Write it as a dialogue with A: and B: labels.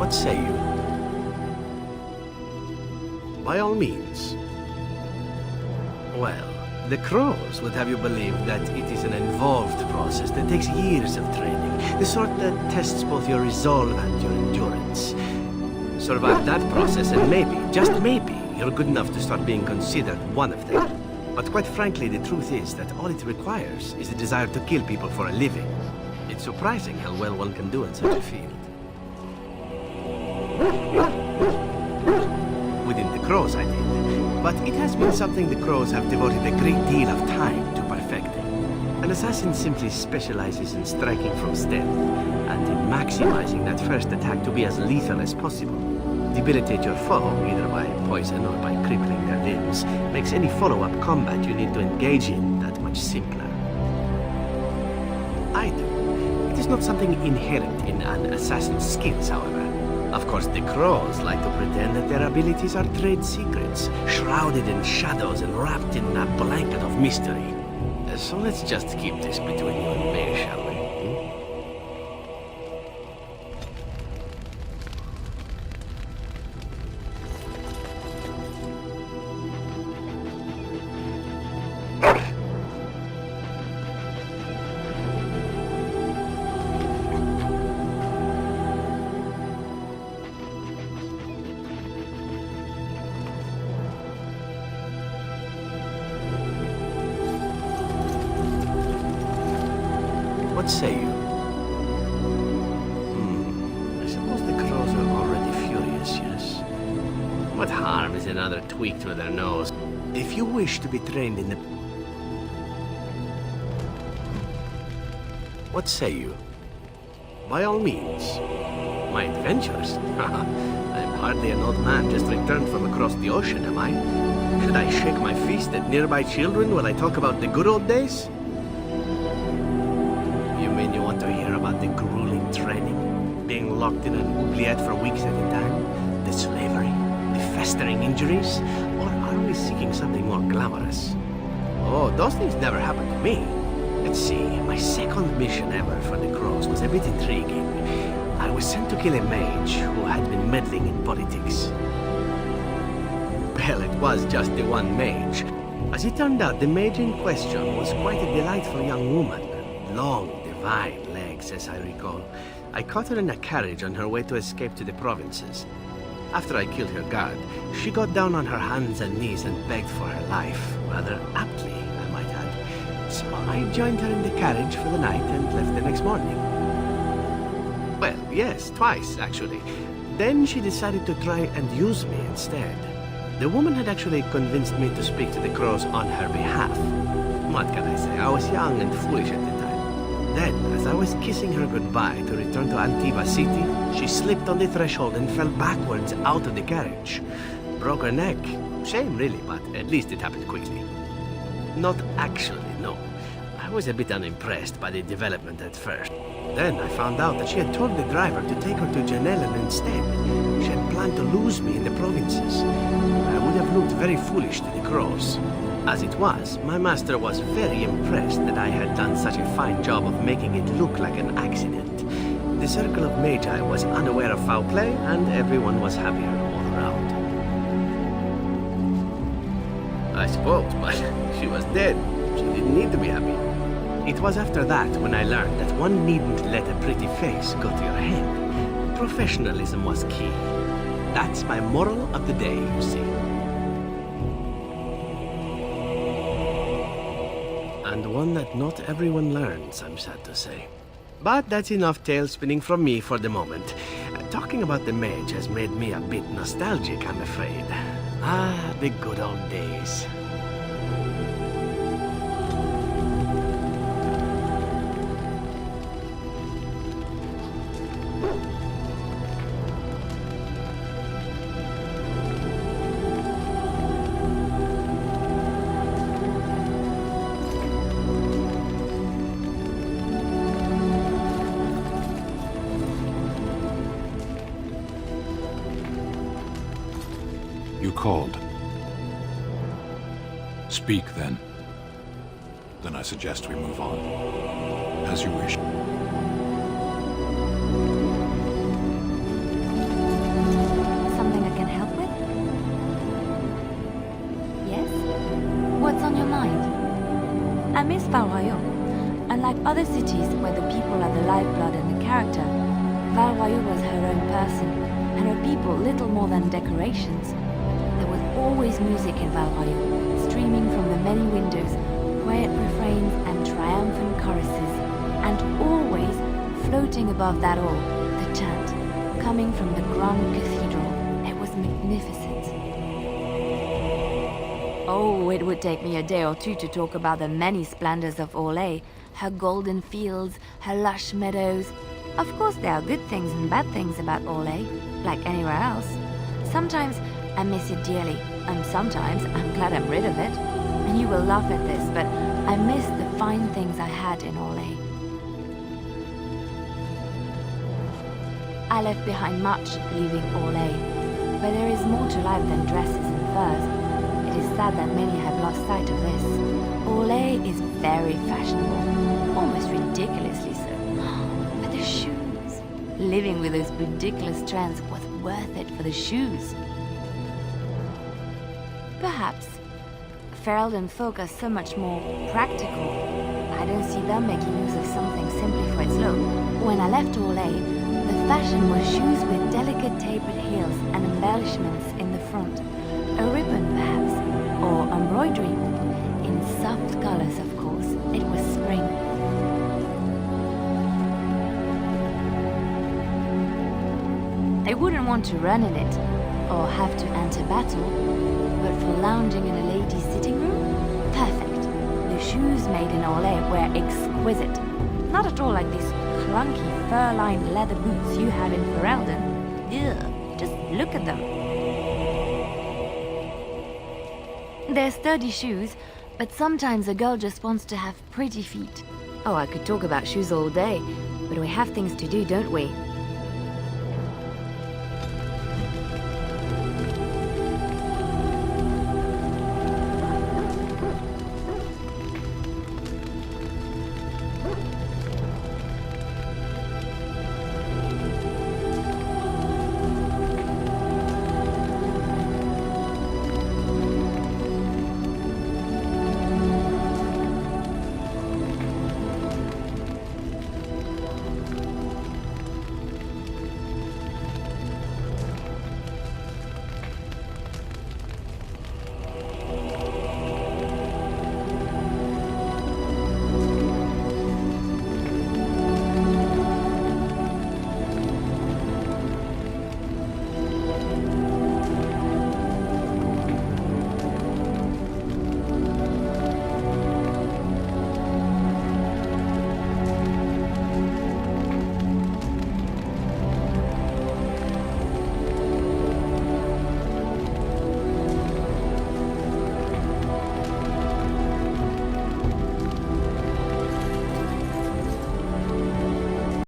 A: What say you? By all means. Well, the crows would have you believe that it is an involved process that takes years of training. The sort that tests both your resolve and your endurance. Survive that process and maybe, just maybe, you're good enough to start being considered one of them. But quite frankly, the truth is that all it requires is the desire to kill people for a living. It's surprising how well one can do in such a field. Within the crows, I did. But it has been something the crows have devoted a great deal of time to perfecting. An assassin simply specializes in striking from stealth, and in maximizing that first attack to be as lethal as possible. Debilitate your foe, either by poison or by crippling their limbs, makes any follow-up combat you need to engage in that much simpler. I do. It is not something inherent in an assassin's skills, however. Of course, the crows like to pretend that their abilities are trade secrets, shrouded in shadows and wrapped in a blanket of mystery. So let's just keep this between you and me, shall we? What say you? I suppose the crows are already furious, yes? What harm is another tweak to their nose? If you wish to be trained in the... What say you? By all means. My adventures? I'm hardly an old man just returned from across the ocean, am I? Should I shake my fist at nearby children while I talk about the good old days? You want to hear about the grueling training, being locked in an oubliette for weeks at a time, the slavery, the festering injuries, or are we seeking something more glamorous? Oh, those things never happened to me. Let's see, my second mission ever for the crows was a bit intriguing. I was sent to kill a mage who had been meddling in politics. Well, it was just the one mage. As it turned out, the mage in question was quite a delightful young woman, long, divine legs, as I recall. I caught her in a carriage on her way to escape to the provinces. After I killed her guard, she got down on her hands and knees and begged for her life, rather aptly, I might add. So I joined her in the carriage for the night and left the next morning. Well, yes, twice, actually. Then she decided to try and use me instead. The woman had actually convinced me to speak to the crows on her behalf. What can I say? I was young and foolish at the time. Then, as I was kissing her goodbye to return to Antiva City, she slipped on the threshold and fell backwards out of the carriage. Broke her neck. Shame, really, but at least it happened quickly. Not actually, no. I was a bit unimpressed by the development at first. Then I found out that she had told the driver to take her to Janellen instead. She had planned to lose me in the provinces. I would have looked very foolish to the crows. As it was, my master was very impressed that I had done such a fine job of making it look like an accident. The circle of Magi was unaware of foul play, and everyone was happier all around. I suppose, but she was dead. She didn't need to be happy. It was after that when I learned that one needn't let a pretty face go to your head. Professionalism was key. That's my moral of the day, you see. And one that not everyone learns, I'm sad to say. But that's enough tale spinning from me for the moment. Talking about the mage has made me a bit nostalgic, I'm afraid. Ah, the good old days.
B: You called. Speak, then. Then I suggest we move on. As you wish.
C: other cities where the people are the lifeblood and the character, Val Royeaux was her own person, and her people little more than decorations. There was always music in Val Royeaux, streaming from the many windows, quiet refrains and triumphant choruses, and always, floating above that all, the chant, coming from the Grand Cathedral. It was magnificent. Oh, it would take me a day or two to talk about the many splendors of Orlais, her golden fields, her lush meadows. Of course, there are good things and bad things about Orlais, like anywhere else. Sometimes I miss it dearly, and sometimes I'm glad I'm rid of it. And you will laugh at this, but I miss the fine things I had in Orlais. I left behind much leaving Orlais, but there is more to life than dresses and furs. It is sad that many have lost sight of this. Orlais is very fashionable, almost ridiculously so. But the shoes! Living with those ridiculous trends was worth it for the shoes. Perhaps. Ferelden folk are so much more practical. I don't see them making use of something simply for its look. When I left Orlais, the fashion was shoes with delicate tapered heels and embellishments in the front. A ribbon, perhaps, or embroidery. In soft colors, of course. It was spring. I wouldn't want to run in it, or have to enter battle, but for lounging in a lady's sitting room, perfect. The shoes made in Orlais were exquisite. Not at all like these clunky fur-lined leather boots you have in Ferelden. Ugh, just look at them. They're sturdy shoes, but sometimes a girl just wants to have pretty feet. Oh, I could talk about shoes all day, but we have things to do, don't we?